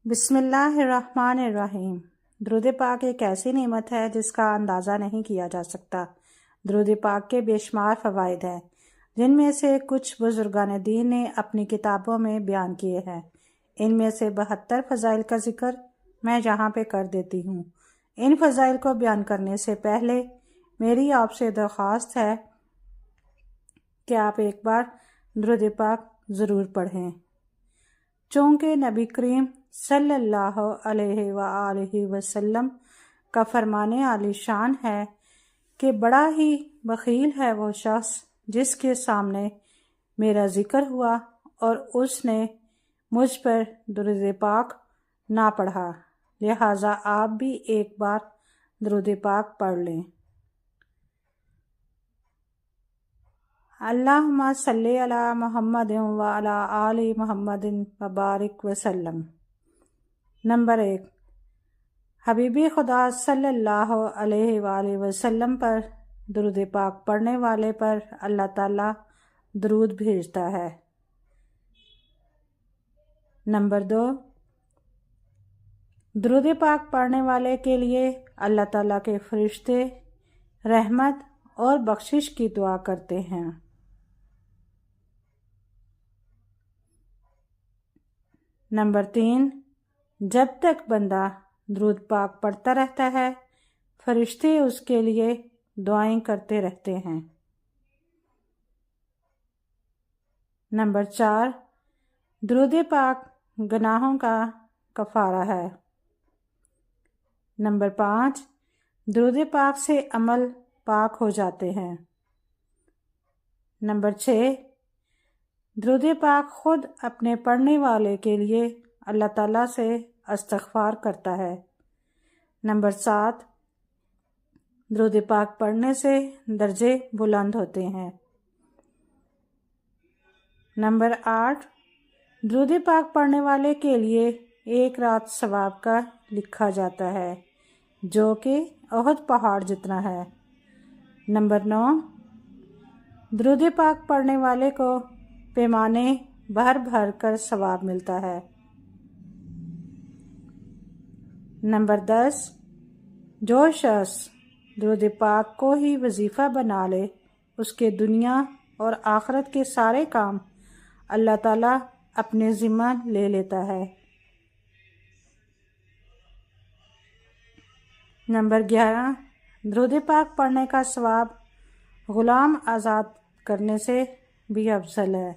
بسم اللہ الرحمن الرحیم۔ درود پاک ایک ایسی نعمت ہے جس کا اندازہ نہیں کیا جا سکتا۔ درود پاک کے بے شمار فوائد ہیں، جن میں سے کچھ بزرگان دین نے اپنی کتابوں میں بیان کیے ہیں۔ ان میں سے 72 فضائل کا ذکر میں یہاں پہ کر دیتی ہوں۔ ان فضائل کو بیان کرنے سے پہلے میری آپ سے درخواست ہے کہ آپ ایک بار درود پاک ضرور پڑھیں، چونکہ نبی کریم صلی اللہ علیہ وآلہ وسلم کا فرمان عالی شان ہے کہ بڑا ہی بخیل ہے وہ شخص جس کے سامنے میرا ذکر ہوا اور اس نے مجھ پر درود پاک نہ پڑھا۔ لہٰذا آپ بھی ایک بار درود پاک پڑھ لیں۔ اللہم صلی علی محمد وعلی آل محمد وبارک وسلم۔ نمبر 1، حبیب خدا صلی اللہ علیہ وآلہ وسلم پر درود پاک پڑھنے والے پر اللہ تعالیٰ درود بھیجتا ہے۔ نمبر 2، درود پاک پڑھنے والے کے لیے اللہ تعالیٰ کے فرشتے رحمت اور بخشش کی دعا کرتے ہیں۔ نمبر 3، جب تک بندہ درود پاک پڑھتا رہتا ہے فرشتے اس کے لیے دعائیں کرتے رہتے ہیں۔ نمبر 4، درود پاک گناہوں کا کفارہ ہے۔ نمبر 5، درود پاک سے عمل پاک ہو جاتے ہیں۔ نمبر 6، درود پاک خود اپنے پڑھنے والے کے لیے اللہ تعالیٰ سے استغفار کرتا ہے۔ نمبر 7، درود پاک پڑھنے سے درجے بلند ہوتے ہیں۔ نمبر 8، درود پاک پڑھنے والے کے لیے ایک رات ثواب کا لکھا جاتا ہے جو کہ احد پہاڑ جتنا ہے۔ نمبر 9، درود پاک پڑھنے والے کو پیمانے بھر بھر کر ثواب ملتا ہے۔ نمبر 10، جو شخص درود پاک کو ہی وظیفہ بنا لے اس کے دنیا اور آخرت کے سارے کام اللہ تعالیٰ اپنے ذمہ لے لیتا ہے۔ نمبر 11، درود پاک پڑھنے کا ثواب غلام آزاد کرنے سے بھی افضل ہے۔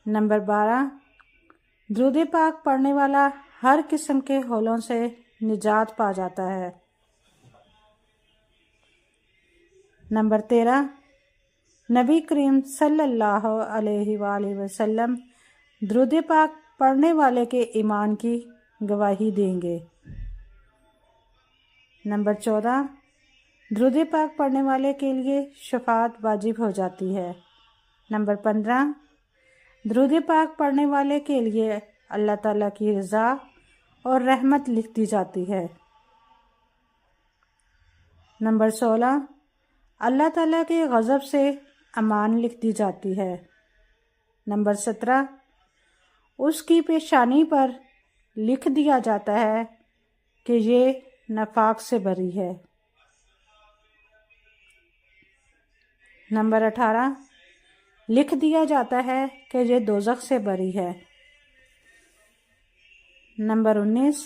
نمبر 12، درود پاک پڑھنے والا ہر قسم کے ہولوں سے نجات پا جاتا ہے۔ نمبر 13، نبی کریم صلی اللہ علیہ وآلہ وسلم درود پاک پڑھنے والے کے ایمان کی گواہی دیں گے۔ نمبر 14، درود پاک پڑھنے والے کے لیے شفاعت واجب ہو جاتی ہے۔ نمبر 15، درود پاک پڑھنے والے کے لیے اللہ تعالیٰ کی رضا اور رحمت لکھ دی جاتی ہے۔ نمبر 16، اللہ تعالیٰ کے غضب سے امان لکھ دی جاتی ہے۔ نمبر 17، اس کی پیشانی پر لکھ دیا جاتا ہے کہ یہ نفاق سے بری ہے۔ نمبر 18، لکھ دیا جاتا ہے کہ یہ دوزخ سے بری ہے۔ نمبر 19،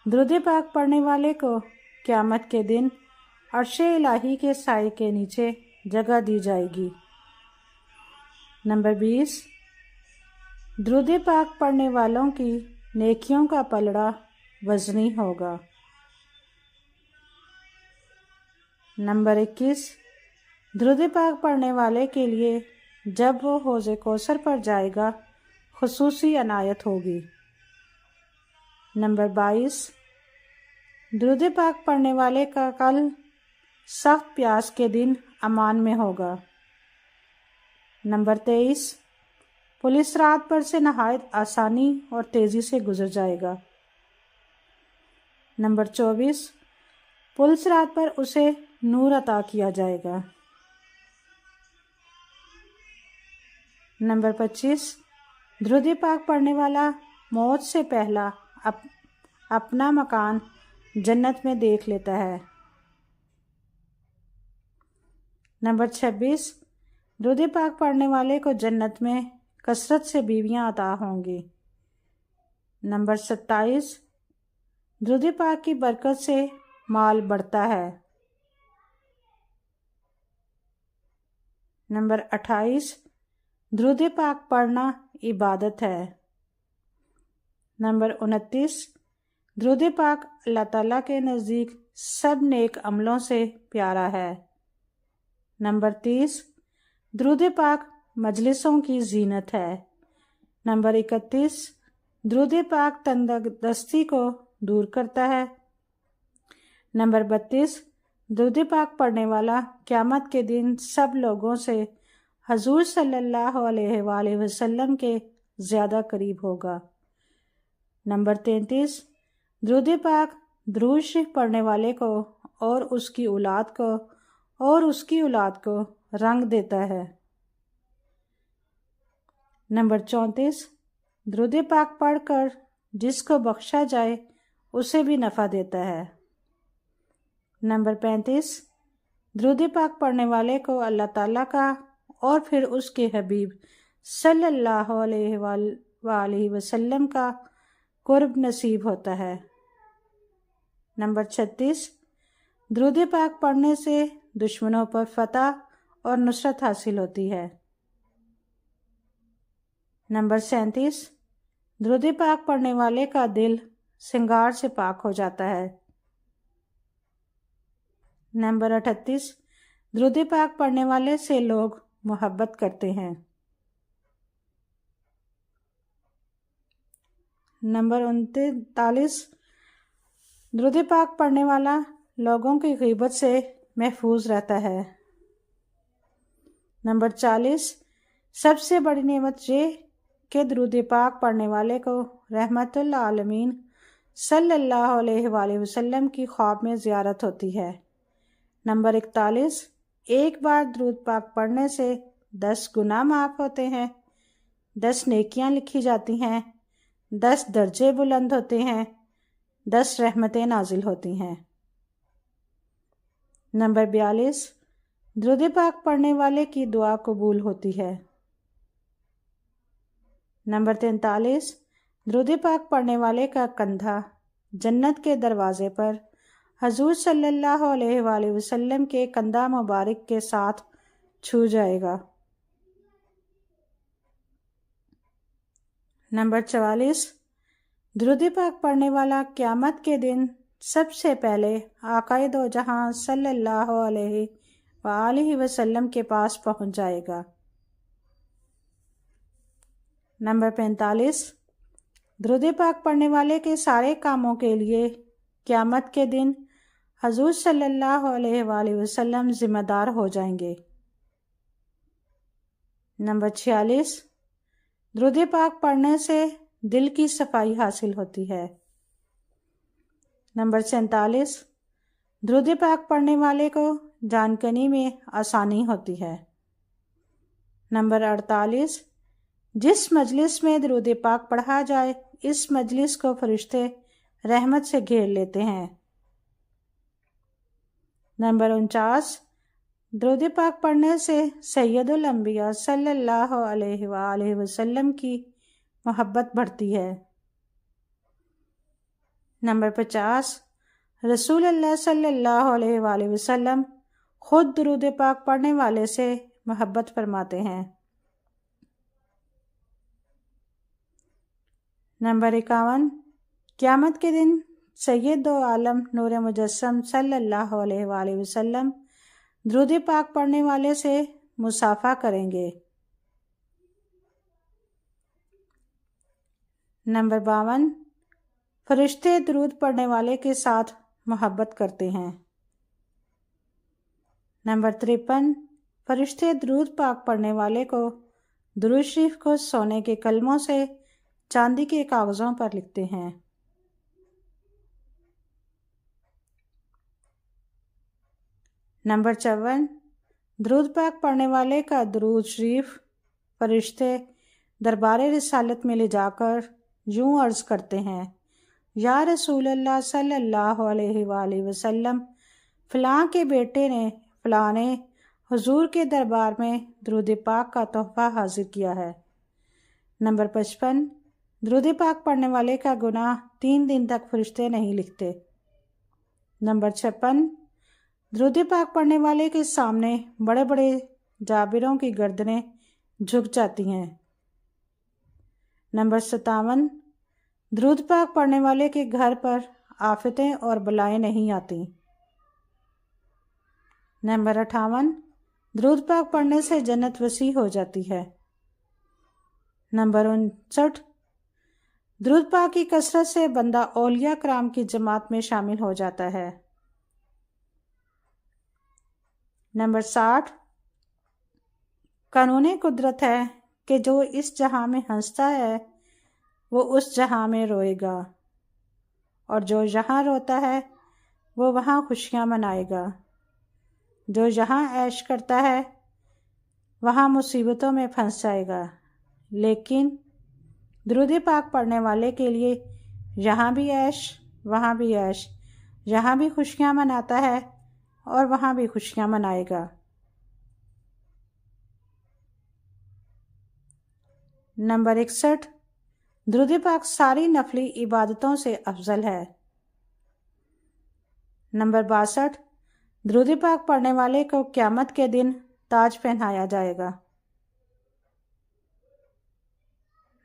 درود پاک پڑھنے والے کو قیامت کے دن عرش الہی کے سائے کے نیچے جگہ دی جائے گی۔ نمبر 20، درود پاک پڑھنے والوں کی نیکیوں کا پلڑا وزنی ہوگا۔ نمبر 21، درود پاک پڑھنے والے کے لیے جب وہ حوض کوثر پر جائے گا خصوصی عنایت ہوگی۔ نمبر 22، درود پاک پڑھنے والے کا کل سخت پیاس کے دن امان میں ہوگا۔ نمبر 23، پولیس رات پر سے نہایت آسانی اور تیزی سے گزر جائے گا۔ نمبر 24، پولیس رات پر اسے نور عطا کیا جائے گا۔ نمبر 25، درود پاک پڑھنے والا موت سے پہلا اپنا مکان جنت میں دیکھ لیتا ہے۔ نمبر 26، درود پاک پڑھنے والے کو جنت میں کثرت سے بیویاں عطا ہوں گی۔ نمبر 27، درود پاک کی برکت سے مال بڑھتا ہے۔ نمبر 28، درود پاک پڑھنا عبادت ہے۔ نمبر 29، درود پاک اللہ تعالیٰ کے نزدیک سب نیک عملوں سے پیارا ہے۔ نمبر 30، درود پاک مجلسوں کی زینت ہے۔ نمبر 31، درود پاک تندرستی کو دور کرتا ہے۔ نمبر 32، درود پاک پڑھنے والا قیامت کے دن سب لوگوں سے حضور صلی اللہ علیہ وآلہ وسلم کے زیادہ قریب ہوگا۔ نمبر 33، درود پاک درود شریف پڑھنے والے کو اور اس کی اولاد کو رنگ دیتا ہے۔ نمبر 34، درود پاک پڑھ کر جس کو بخشا جائے اسے بھی نفع دیتا ہے۔ نمبر 35، درود پاک پڑھنے والے کو اللہ تعالیٰ کا اور پھر اس کے حبیب صلی اللہ علیہ وآلہ وسلم کا قرب نصیب ہوتا ہے۔ نمبر 36، درود پاک پڑھنے سے دشمنوں پر فتح اور نصرت حاصل ہوتی ہے۔ نمبر 37، درود پاک پڑھنے والے کا دل سنگار سے پاک ہو جاتا ہے۔ نمبر 38، درود پاک پڑھنے والے سے لوگ محبت کرتے ہیں۔ نمبر 39، درود پاک پڑھنے والا لوگوں کی غیبت سے محفوظ رہتا ہے۔ نمبر 40، سب سے بڑی نعمت یہ کہ درود پاک پڑھنے والے کو رحمت العالمین صلی اللہ علیہ وآلہ وسلم کی خواب میں زیارت ہوتی ہے۔ نمبر 41، ایک بار درود پاک پڑھنے سے 10 گناہ معاف ہوتے ہیں، 10 نیکیاں لکھی جاتی ہیں، 10 درجے بلند ہوتے ہیں، 10 رحمتیں نازل ہوتی ہیں۔ نمبر 42، درود پاک پڑھنے والے کی دعا قبول ہوتی ہے۔ نمبر 43، درود پاک پڑھنے والے کا کندھا جنت کے دروازے پر حضور صلی اللہ علیہ وآلہ وسلم کے کندھا مبارک کے ساتھ چھو جائے گا۔ نمبر 44، درود پاک پڑھنے والا قیامت کے دن سب سے پہلے آقائے دو جہاں صلی اللہ علیہ وآلہ وسلم کے پاس پہنچ جائے گا۔ نمبر 45، درود پاک پڑھنے والے کے سارے کاموں کے لیے قیامت کے دن حضور صلی اللہ علیہ وآلہ وسلم ذمہ دار ہو جائیں گے۔ نمبر 46، درود پاک پڑھنے سے دل کی صفائی حاصل ہوتی ہے۔ نمبر 47، درود پاک پڑھنے والے کو جان کنی میں آسانی ہوتی ہے۔ نمبر 48، جس مجلس میں درود پاک پڑھا جائے اس مجلس کو فرشتے رحمت سے گھیر لیتے ہیں۔ نمبر 49، درود پاک پڑھنے سے سید الانبیاء صلی اللہ علیہ وآلہ وسلم کی محبت بڑھتی ہے۔ نمبر 50، رسول اللہ صلی اللہ علیہ وآلہ وسلم خود درود پاک پڑھنے والے سے محبت فرماتے ہیں۔ نمبر 51، قیامت کے دن سید دو عالم نور مجسم صلی اللہ علیہ وآلہ وسلم درود پاک پڑھنے والے سے مصافحہ کریں گے۔ نمبر 52، فرشتے درود پڑھنے والے کے ساتھ محبت کرتے ہیں۔ نمبر 53، فرشتے درود پاک پڑھنے والے کو درود شریف کو سونے کے کلموں سے چاندی کے کاغذوں پر لکھتے ہیں۔ نمبر 54، درود پاک پڑھنے والے کا درود شریف فرشتے دربار رسالت میں لے جا کر یوں عرض کرتے ہیں، یا رسول اللہ صلی اللہ علیہ وآلہ وسلم، فلاں کے بیٹے نے فلاں نے حضور کے دربار میں درود پاک کا تحفہ حاضر کیا ہے۔ نمبر 55، درود پاک پڑھنے والے کا گناہ 3 دن تک فرشتے نہیں لکھتے۔ نمبر 56، درود پاک پڑھنے والے کے سامنے بڑے بڑے جابروں کی گردنیں جھک جاتی ہیں۔ نمبر 57، درود پاک پڑھنے والے کے گھر پر آفتیں اور بلائیں نہیں آتی۔ نمبر 58، درود پاک پڑھنے سے جنت وسیع ہو جاتی ہے۔ نمبر 59، درود پاک کی کثرت سے بندہ اولیاء کرام کی جماعت میں شامل ہو جاتا ہے۔ نمبر 60، قانون قدرت ہے کہ جو اس جہاں میں ہنستا ہے وہ اس جہاں میں روئے گا، اور جو یہاں روتا ہے وہ وہاں خوشیاں منائے گا۔ جو یہاں عیش کرتا ہے وہاں مصیبتوں میں پھنس جائے گا، لیکن درود پاک پڑھنے والے کے لیے یہاں بھی عیش وہاں بھی عیش، یہاں بھی خوشیاں مناتا ہے اور وہاں بھی خوشیاں منائے گا۔ نمبر 61، درود پاک ساری نفلی عبادتوں سے افضل ہے۔ نمبر 62، درود پاک پڑھنے والے کو قیامت کے دن تاج پہنایا جائے گا۔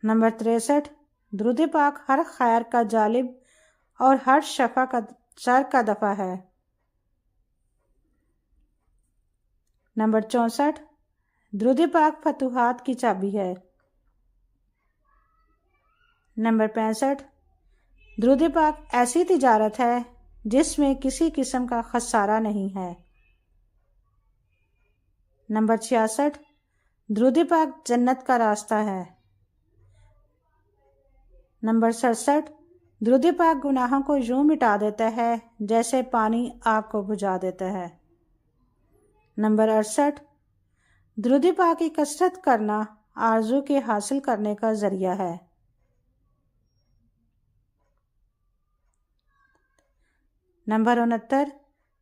نمبر 63، درود پاک ہر خیر کا جالب اور ہر شر کا دفع ہے۔ نمبر 64، درود پاک فتوحات کی چابی ہے۔ نمبر 65، درود پاک ایسی تجارت ہے جس میں کسی قسم کا خسارہ نہیں ہے۔ نمبر 66، درود پاک جنت کا راستہ ہے۔ نمبر 67، درود پاک گناہوں کو یوں مٹا دیتا ہے جیسے پانی آگ کو بجھا دیتا ہے۔ نمبر 68، درود پاک کی کثرت کرنا آرزو کے حاصل کرنے کا ذریعہ ہے۔ نمبر 69،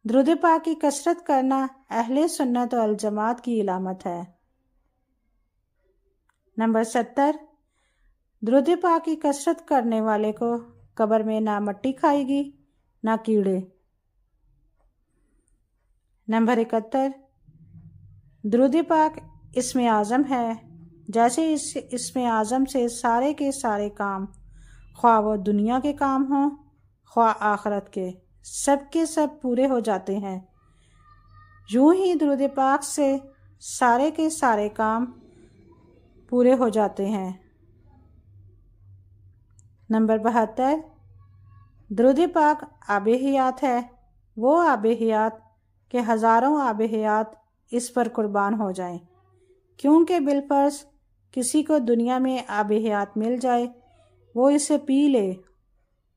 درود پاک کی کثرت کرنا اہل سنت والجماعت کی علامت ہے۔ نمبر 70، درود پاک کی کثرت کرنے والے کو قبر میں نہ مٹی کھائے گی نہ کیڑے۔ نمبر 71، درود پاک اسم اعظم ہے، جیسے اس اسم اعظم سے سارے کے سارے کام، خواہ وہ دنیا کے کام ہوں خواہ آخرت کے، سب کے سب پورے ہو جاتے ہیں۔ یوں ہی درود پاک سے سارے کے سارے کام پورے ہو جاتے ہیں۔ نمبر 72، درود پاک آب حیات ہے، وہ آب حیات کہ ہزاروں آب حیات اس پر قربان ہو جائیں، کیونکہ بالفرض کسی کو دنیا میں آب حیات مل جائے، وہ اسے پی لے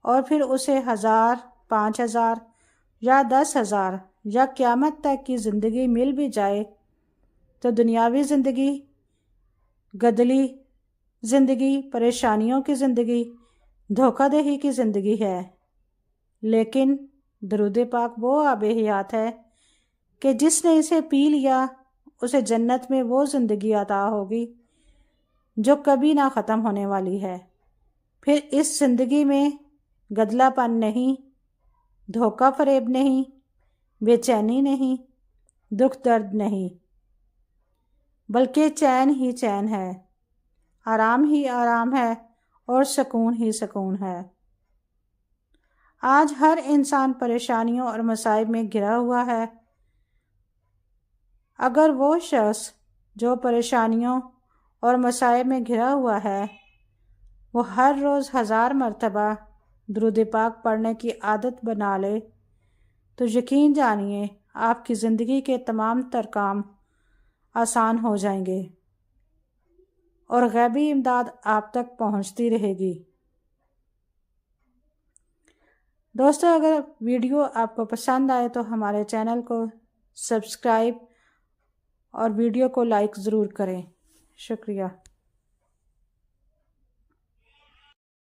اور پھر اسے 1000، 5000 یا 10,000 یا قیامت تک کی زندگی مل بھی جائے تو دنیاوی زندگی، گدلی زندگی، پریشانیوں کی زندگی، دھوکہ دہی کی زندگی ہے۔ لیکن درود پاک وہ آب حیات ہے کہ جس نے اسے پی لیا اسے جنت میں وہ زندگی عطا ہوگی جو کبھی نہ ختم ہونے والی ہے۔ پھر اس زندگی میں گدلا پن نہیں، دھوکہ فریب نہیں، بے چینی نہیں، دکھ درد نہیں، بلکہ چین ہی چین ہے، آرام ہی آرام ہے اور سکون ہی سکون ہے۔ آج ہر انسان پریشانیوں اور مصائب میں گھرا ہوا ہے۔ اگر وہ شخص جو پریشانیوں اور مصائب میں گھرا ہوا ہے وہ ہر روز 1000 مرتبہ درود پاک پڑھنے کی عادت بنا لے تو یقین جانیے آپ کی زندگی کے تمام تر کام آسان ہو جائیں گے اور غیبی امداد آپ تک پہنچتی رہے گی۔ دوستو، اگر ویڈیو آپ کو پسند آئے تو ہمارے چینل کو سبسکرائب اور ویڈیو کو لائک ضرور کریں۔ شکریہ۔